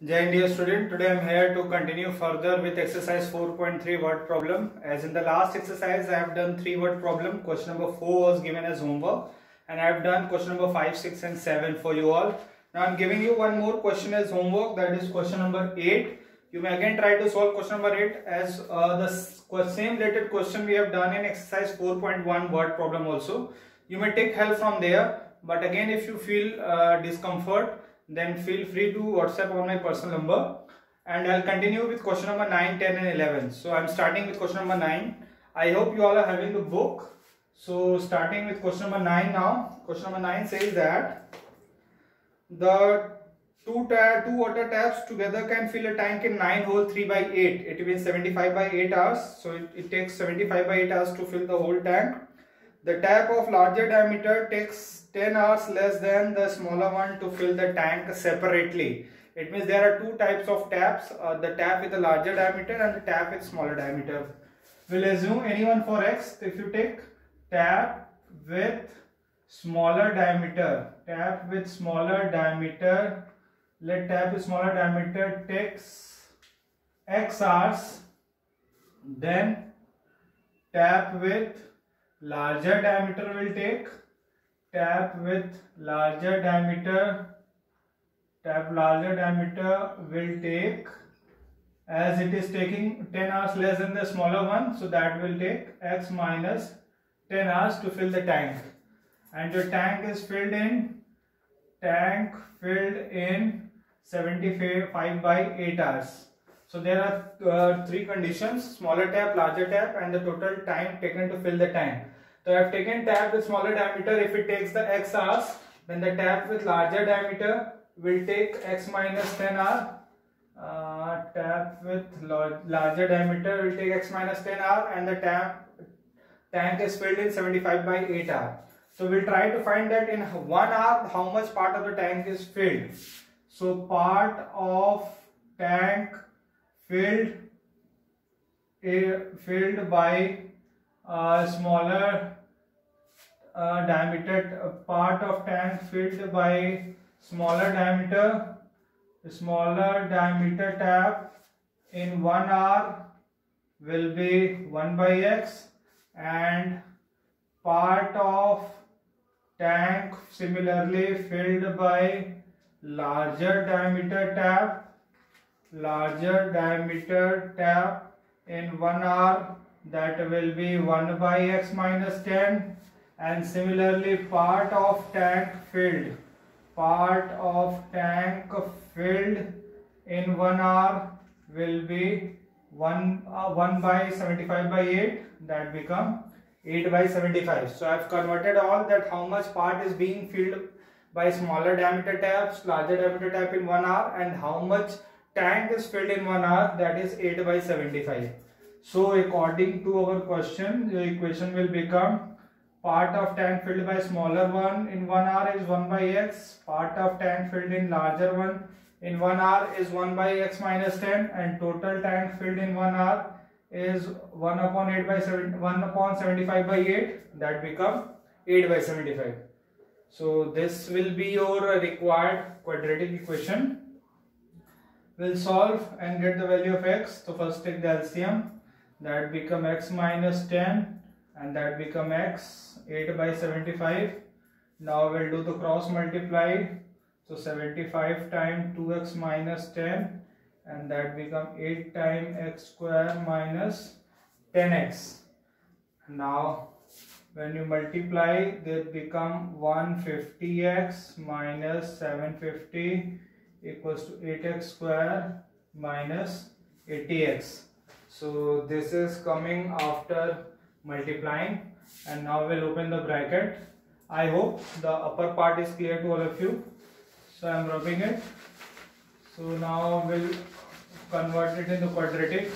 Jai Hind, dear student. Today I am here to continue further with exercise 4.3 word problem. As in the last exercise, I have done 3 word problem. Question number 4 was given as homework, and I have done question number 5, 6 and 7 for you all. Now I am giving you one more question as homework, that is question number 8. You may again try to solve question number 8 as the same related question we have done in exercise 4.1 word problem also. You may take help from there, but again if you feel discomfort, then feel free to WhatsApp on my personal number, and I'll continue with question number 9, 10 and 11. So I'm starting with question number 9. I hope you all are having the book. So starting with question number 9 now. Question number 9 says that the two water taps together can fill a tank in 9 holes 3 by 8. It means 75 by 8 hours. So it takes 75 by 8 hours to fill the whole tank. The tap of larger diameter takes 10 hours less than the smaller one to fill the tank separately. It means there are two types of taps, the tap with a larger diameter and the tap with smaller diameter. We'll assume anyone for X. If you take tap with smaller diameter, let tap with smaller diameter takes X hours, then tap with larger diameter will take as it is taking 10 hours less than the smaller one, so that will take X minus 10 hours to fill the tank, and your tank is filled in 75 by 8 hours. So there are three conditions: smaller tap, larger tap, and the total time taken to fill the tank. So I have taken tap with smaller diameter. If it takes the X hours, then the tap with larger diameter will take X minus 10 hours. Tap with larger diameter will take X minus 10 hours, and the tank is filled in 75 by 8 hours. So we'll try to find that in 1 hour how much part of the tank is filled. So part of tank filled by smaller diameter, part of tank filled by smaller diameter tap in 1 hour will be 1 by X, and part of tank similarly filled by larger diameter tap in 1 hour, that will be 1 by X minus 10, and similarly part of tank filled in 1 hour will be 1 by 75 by 8, that become 8 by 75. So I have converted all that how much part is being filled by smaller diameter taps, larger diameter tap in 1 hour, and how much tank is filled in 1 hour, that is 8 by 75. So according to our question, the equation will become part of tank filled by smaller one in 1 hour is 1 by X, part of tank filled in larger one in 1 hour is 1 by X minus 10, and total tank filled in 1 hour is 1 upon 75 by 8, that become 8 by 75. So this will be your required quadratic equation. We'll solve and get the value of X. So first take the LCM, that become X minus 10, and that become X, 8 by 75. Now we'll do the cross multiply. So 75 times 2X minus 10, and that become 8 times X square minus 10X. Now when you multiply, they become 150X minus 750 equals to 8X square minus 80X. So this is coming after multiplying, and now we'll open the bracket. I hope the upper part is clear to all of you. So I am rubbing it. So now we'll convert it into quadratic,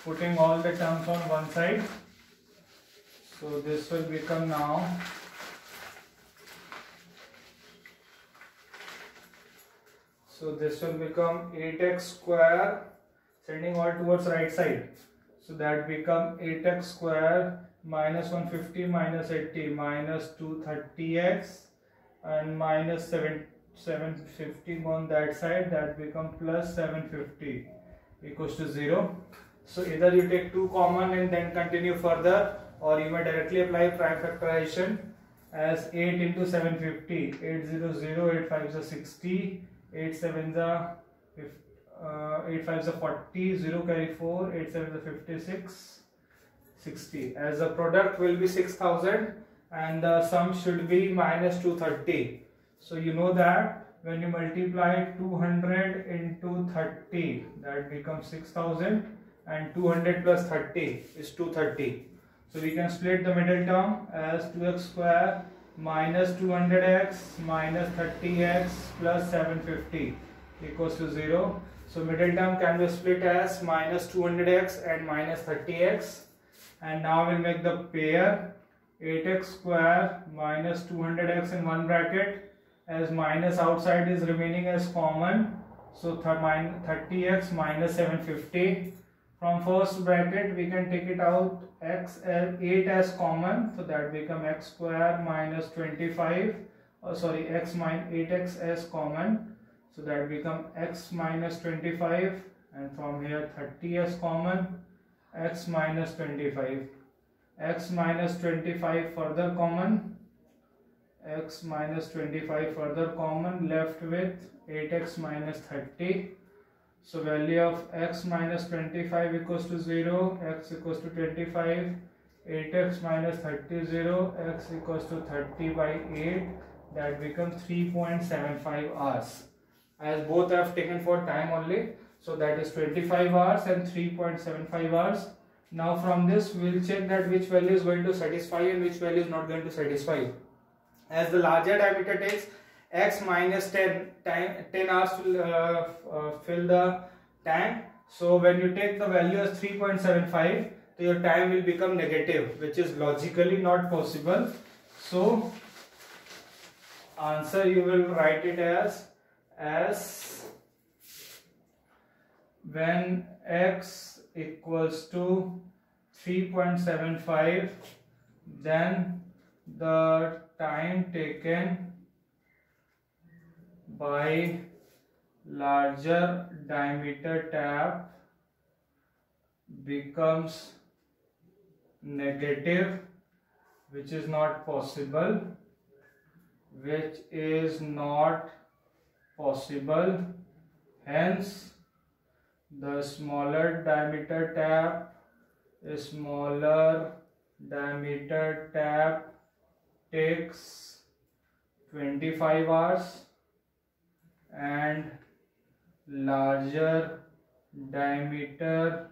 putting all the terms on one side. So this will become now 8x square, sending all towards right side. So that become 8x square minus 150 minus 80 minus 230x and minus 7 750 on that side, that become plus 750 equals to 0. So either you take 2 common and then continue further, or you may directly apply prime factorization as 8 into 750, 8 0 0, 8 5 is 60, 8 7 is 8 5 is 40, 0 carry 4, 8 7 is 56, 60. As the product will be 6000 and the sum should be minus 230. So you know that when you multiply 200 into 30, that becomes 6000, and 200 plus 30 is 230. So we can split the middle term as 2x square minus 200x minus 30x plus 750 equals to 0. So middle term can be split as minus 200x and minus 30x. And now we'll make the pair 8x square minus 200x in one bracket, as minus outside is remaining as common. So 30x minus 750. From first bracket we can take it out x as 8 as common, so that become x square minus 25, x minus 8x as common, so that become x minus 25, and from here 30 as common, x minus 25, x minus 25 further common, x minus 25 further common, left with 8x minus 30. So value of x minus 25 equals to 0, x equals to 25, 8x minus 30 0, x equals to 30 by 8, that becomes 3.75 hours. As both have taken for time only, so that is 25 hours and 3.75 hours. Now from this we will check that which value is going to satisfy and which value is not going to satisfy. As the larger diameter takes x minus 10 hours to fill the tank. So when you take the value as 3.75, so your time will become negative, which is logically not possible. So answer you will write it as when x equals to 3.75, then the time taken by larger diameter tap becomes negative, which is not possible, hence the smaller diameter tap takes 25 hours and larger diameter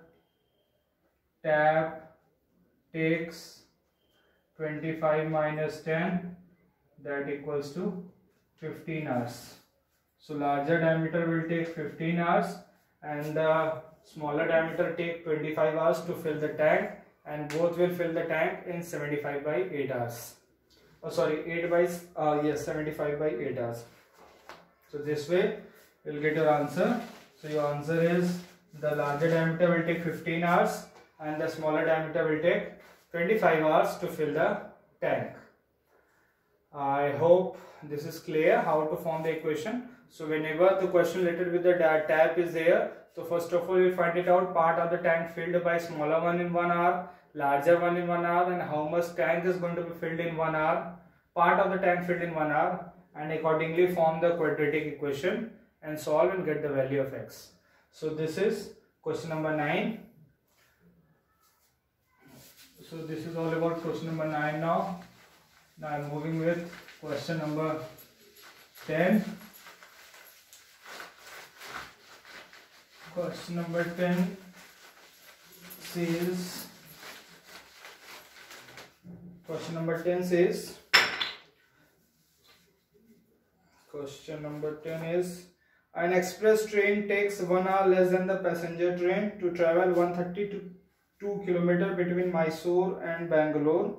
tap takes 25 minus 10, that equals to 15 hours. So larger diameter will take 15 hours and the smaller diameter take 25 hours to fill the tank, and both will fill the tank in 75 by 8 hours. 75 by 8 hours. So this way you will get your answer. So your answer is the larger diameter will take 15 hours and the smaller diameter will take 25 hours to fill the tank. I hope this is clear how to form the equation. So whenever the question related with the tap is there, so first of all you find it out part of the tank filled by smaller one in 1 hour, larger one in 1 hour, and how much tank is going to be filled in 1 hour, part of the tank filled in 1 hour, and accordingly form the quadratic equation and solve and get the value of x. So this is question number 9. So this is all about question number 9 now. Now I am moving with question number 10. Question number 10 says, question number 10 is, an express train takes 1 hour less than the passenger train to travel 132 km between Mysore and Bangalore,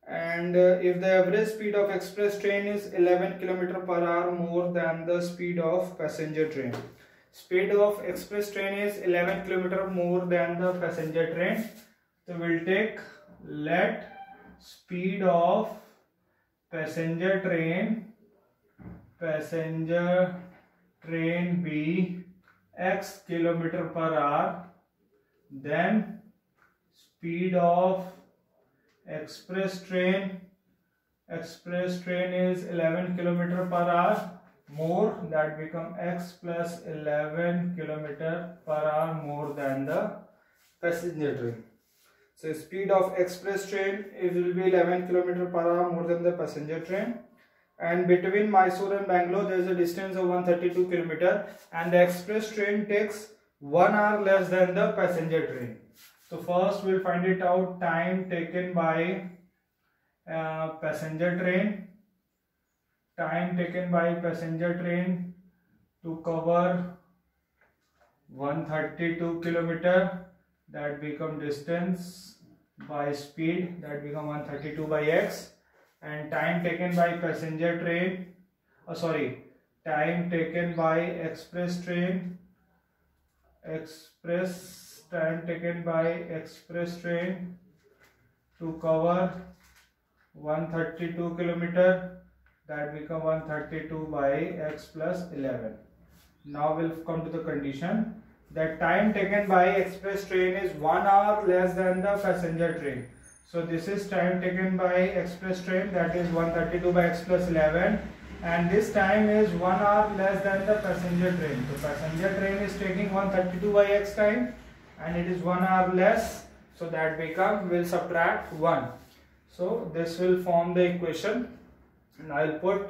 and if the average speed of express train is 11 km per hour more than the speed of passenger train. Speed of express train is 11 km more than the passenger train. So we'll take let speed of passenger train passenger train be x km/h, then speed of express train is 11 km/h more, that become x plus 11 km/h more than the passenger train. So speed of express train it will be 11 km/h more than the passenger train, and between Mysore and Bangalore there is a distance of 132 km, and the express train takes 1 hour less than the passenger train. So first we'll find it out, time taken by passenger train. Time taken by passenger train to cover 132 km, that become distance by speed, that become 132 by x, and time taken by passenger train, time taken by express train, time taken by express train to cover 132 km, that become 132 by x plus 11. Now we'll come to the condition that time taken by express train is 1 hour less than the passenger train. So this is time taken by express train, that is 132 by x plus 11, and this time is 1 hour less than the passenger train. So passenger train is taking 132 by x time and it is 1 hour less, so that become, we'll subtract 1. So this will form the equation, and I'll put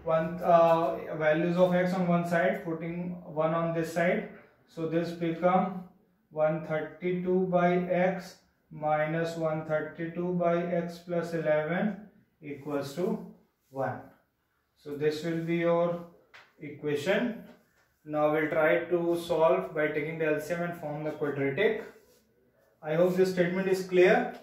values of x on one side, putting 1 on this side. So this become 132 by x minus 132 by x plus 11 equals to 1. So this will be your equation. Now we'll try to solve by taking the LCM and form the quadratic. I hope this statement is clear.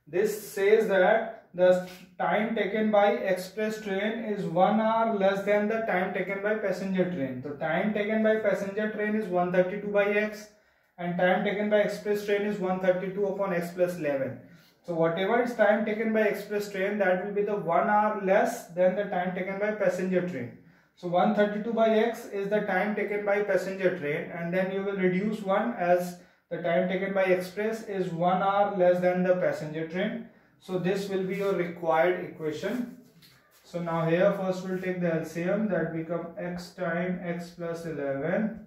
This says that the time taken by express train is 1 hour less than the time taken by passenger train. So time taken by passenger train is 132 by x, and time taken by express train is 132 upon x plus 11. So whatever is time taken by express train, that will be the 1 hour less than the time taken by passenger train. So 132 by x is the time taken by passenger train, and then you will reduce 1 as the time taken by express is 1 hour less than the passenger train. So this will be your required equation. So now here first we'll take the LCM, that become x time x plus 11.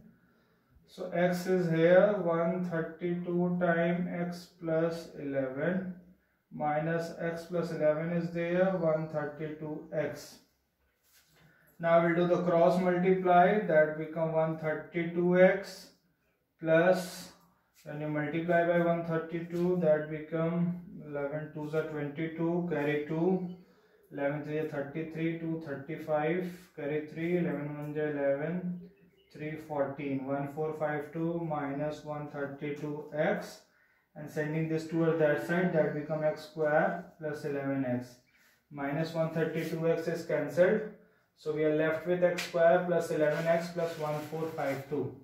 So x is here 132 time x plus 11 minus x plus 11 is there 132x. Now we'll do the cross multiply, that become 132x plus, when you multiply by 132, that become 11 2s are 22, carry 2, 11 3 are 33, 2 35, carry 3, 11 1 is 11, 3 14, 1452 minus 132x, and sending this towards that side, that become x square plus 11x. Minus 132x is cancelled, so we are left with x square plus 11x plus 1452.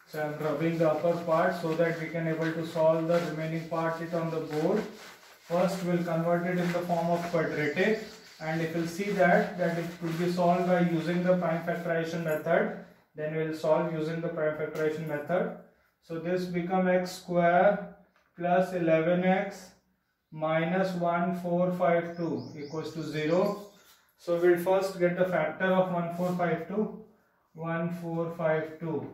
So I am rubbing the upper part so that we can able to solve the remaining part it on the board. First we'll convert it in the form of quadratic, and if you'll see that it could be solved by using the prime factorization method, then we'll solve using the prime factorization method. So this become x square plus 11x minus 1452 equals to 0. So we'll first get the factor of 1452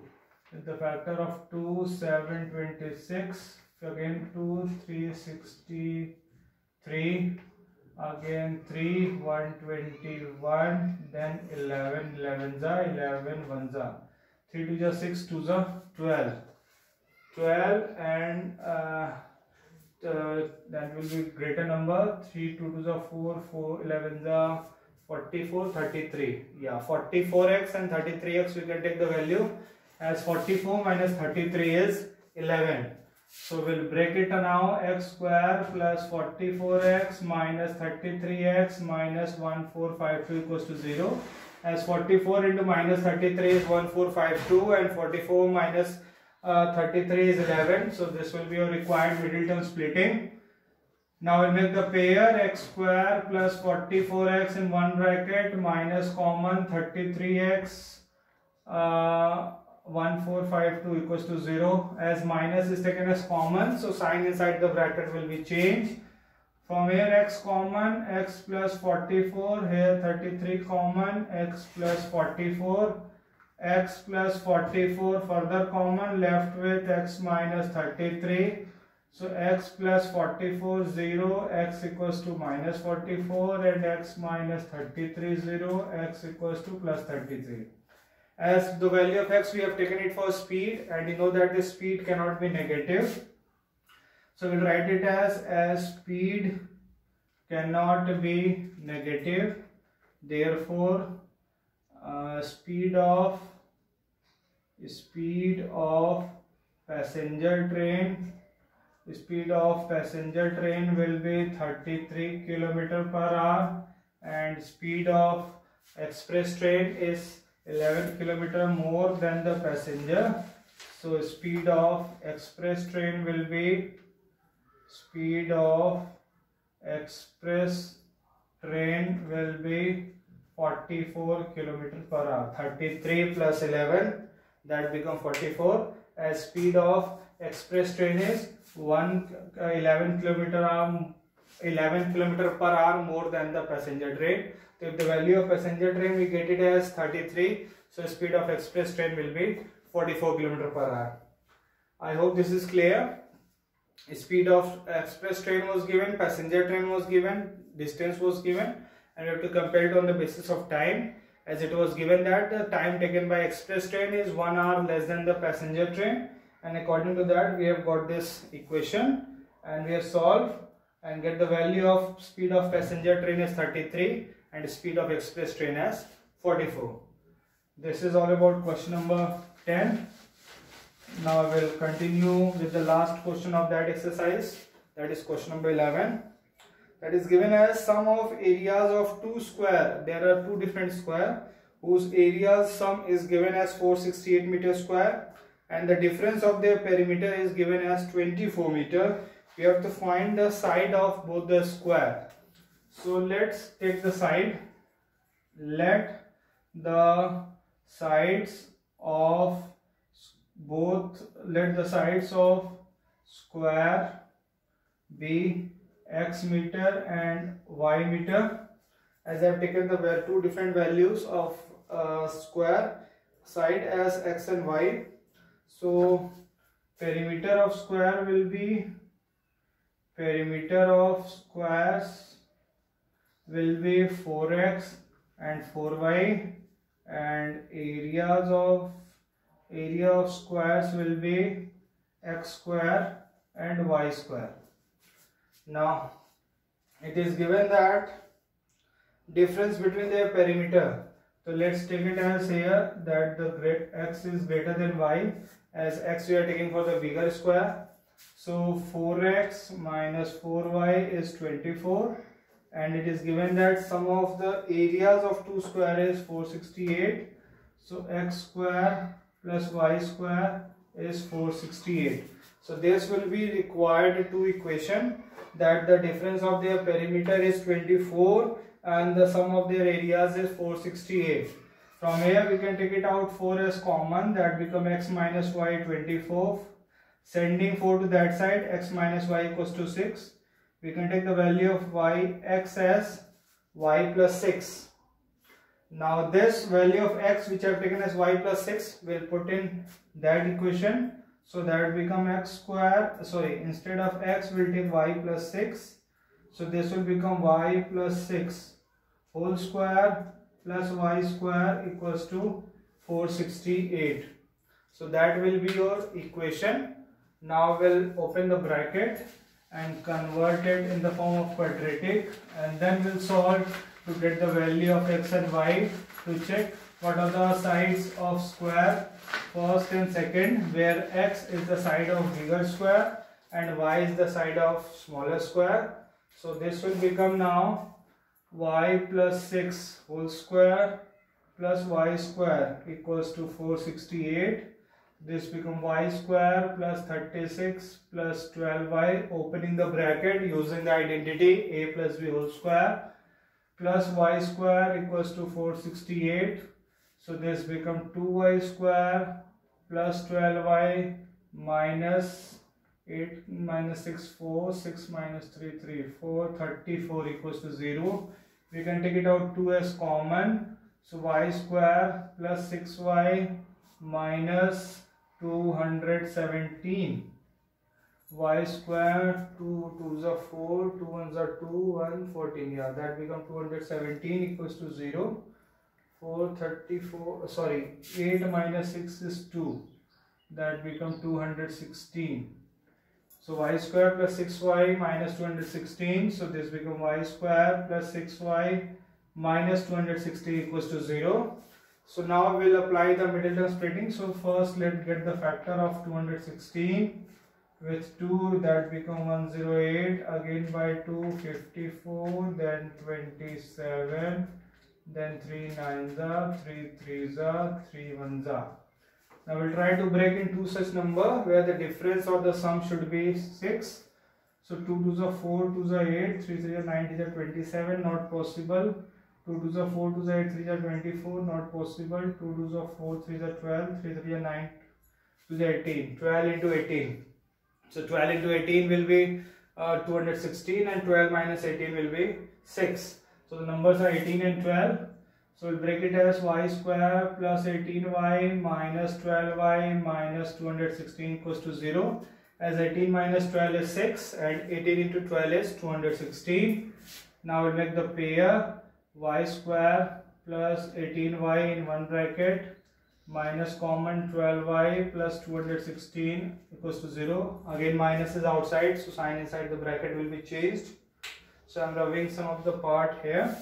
with the factor of 2 726, again 2 363, again 3 121, then 11 11 za 11 1 za, 3 2 ja 6, 2 za 12, and that will be greater number, 3 2 2 za 4, 4 11 za 44, 33. Yeah, 44x and 33x we can take the value as 44 minus 33 is 11. So we'll break it now, x square plus 44x minus 33x minus 1452 equals to 0, as 44 into minus 33 is 1452 and 44 minus 33 is 11. So this will be your required middle term splitting. Now we'll make the pair x square plus 44x in one bracket minus common 33x 1452 equals to 0. As minus is taken as common, so sign inside the bracket will be changed. From here x common, x plus 44, here 33 common, x plus 44, x plus 44 further common, left with x minus 33. So x plus 44 0, x equals to minus 44, and x minus 33 0, x equals to plus 33. As the value of x we have taken it for speed, and you know that the speed cannot be negative. So we'll write it as speed cannot be negative. Therefore, speed of passenger train will be 33 km/h, and speed of express train is 11 km more than the passenger. So speed of express train will be 44 km/h. 33 plus 11, that become 44. As speed of express train is 11 km/h more than the passenger train. So if the value of passenger train we get it as 33, so speed of express train will be 44 km/h. I hope this is clear. Speed of express train was given, passenger train was given, distance was given, and we have to compare it on the basis of time. As it was given that the time taken by express train is 1 hour less than the passenger train, and according to that we have got this equation, and we have solved and get the value of speed of passenger train is 33 and speed of express train as 44. This is all about question number 10. Now I will continue with the last question of that exercise, that is question number 11. That is given as sum of areas of two square. There are two different square whose areas sum is given as 468 meter square, and the difference of their perimeter is given as 24 meter. We have to find the side of both the square. So let's take the side. Let the sides of square be x meter and y meter. As I have taken the two different values of square side as x and y, so perimeter of square will be, perimeter of squares will be 4x and 4y, and area of squares will be x square and y square. Now it is given that difference between their perimeter, so let's take it as here that the x is greater than y, as x we are taking for the bigger square. So 4x minus 4y is 24, and it is given that sum of the areas of two square is 468. So x square plus y square is 468. So this will be required two equation, that the difference of their perimeter is 24 and the sum of their areas is 468. From here we can take it out 4 as common, that become x minus y 24. Sending 4 to that side, x minus y equals to 6. We can take the value of x as y plus 6. Now this value of x which I have taken as y plus 6 will put in that equation. So that become x square, instead of x we'll take y plus 6. So this will become y plus 6 whole square plus y square equals to 468. So that will be your equation. Now we'll open the bracket and convert it in the form of quadratic, and then we'll solve to get the value of x and y, to check what are the sides of square first and second, where x is the side of bigger square and y is the side of smaller square. So this will become now y plus 6 whole square plus y square equals to 468. this become y square plus 36 plus 12y, opening the bracket using the identity a plus b whole square, plus y square equals to 468. So this become 2y square plus 12y minus 8 minus 6 4, 6 minus 3 3, 4, 34 equals to 0. We can take it out 2 as common. So y square plus 6y minus 217. Y square, 2 2s are 4, 2 1s are 2, 1 14. Yeah, that become 217 equals to 0. 434, sorry, 8 minus 6 is 2. That become 216. So y square plus 6y minus 216. So this become y square plus 6y minus 260 equals to 0. So now we will apply the middle term splitting. So first let's get the factor of 216 with 2, that become 108, again by 2 54, then 27, then 3 9s are, 3 3s are, 3 1s are. Now we'll try to break in two such number where the difference or the sum should be 6. So 2 2s are 4, 2s are 8, 3 3s are 9, 3s are 27, not possible. 2 2s are 4, 2s are 8, 3s are 24, not possible. 2 2s are 4, 3s are 12, 3 3 are 9, 2s are 18. 12 into 18. So 12 into 18 will be 216, and 12 minus 18 will be 6. So the numbers are 18 and 12. So we'll break it as y square plus 18y minus 12y minus 216 equals to 0. As 18 minus 12 is 6 and 18 into 12 is 216. Now we'll make the pair y square plus 18y in one bracket minus common 12y plus 216 equals to 0. Again minus is outside, so sign inside the bracket will be changed. So I am rubbing some of the part here.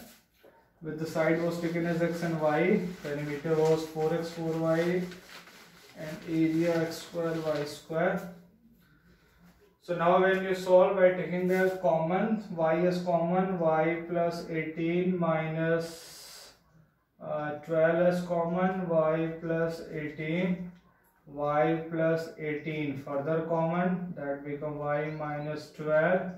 With the side was taken as x and y, perimeter was 4x 4y and area x square y square. So now when you solve by taking the common, y is common, y plus 18 minus 12 is common, y plus 18, y plus 18 further common, that become y minus 12.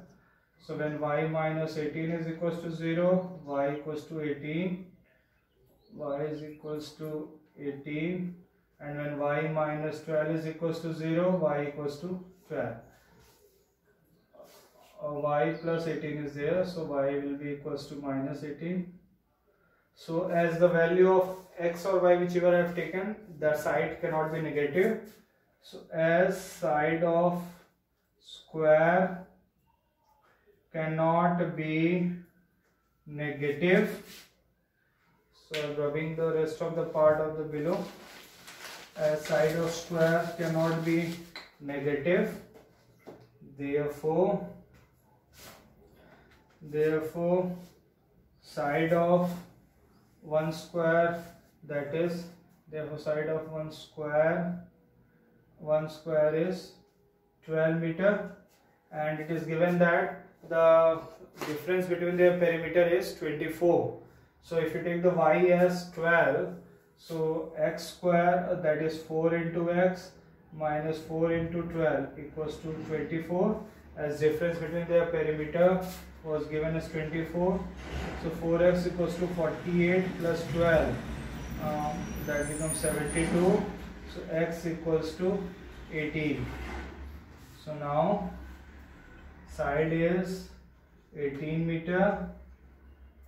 So when y minus 18 is equals to 0, y equals to 18, y is equals to 18, and when y minus 12 is equals to 0, y equals to 12. Y plus 18 is there, so y will be equals to minus 18. So as the value of x or y whichever I have taken, the side cannot be negative. So as side of square cannot be negative, so I am rubbing the rest of the part of the below. As side of square cannot be negative, therefore side of one square, that is therefore side of one square is 12 meter, and it is given that the difference between their perimeter is 24. So if you take the y as 12, so x square, that is 4 into x minus 4 into 12 equals to 24, as difference between their perimeter was given as 24. So 4x equals to 48 plus 12, that becomes 72. So x equals to 18. So now side is 18 meter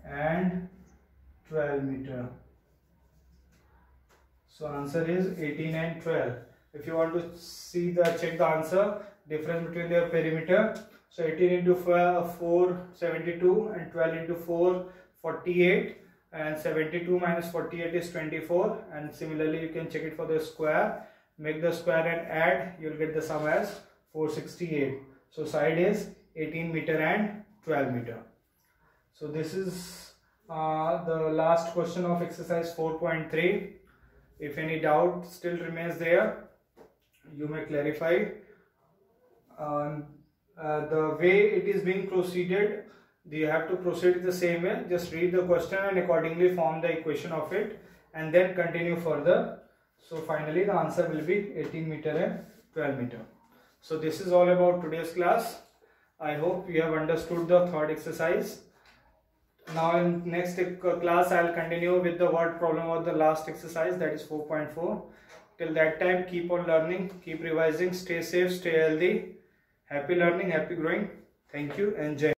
and 12 meter. So answer is 18 and 12. If you want to see check the answer, difference between their perimeter. So 18 into 4, 72, and 12 into 4, 48, and 72 minus 48 is 24. And similarly you can check it for the square. Make the square and add, you will get the sum as 468. So side is 18 meter and 12 meter. So this is the last question of exercise 4.3. If any doubt still remains there, you may clarify. The way it is being proceeded, you have to proceed the same way. Just read the question and accordingly form the equation of it, and then continue further. So finally the answer will be 18 meter and 12 meter. So this is all about today's class. I hope you have understood the third exercise. Now in next class I will continue with the word problem of the last exercise, that is 4.4. Till that time, keep on learning, keep revising, stay safe, stay healthy. Happy learning, happy growing. Thank you and Jai.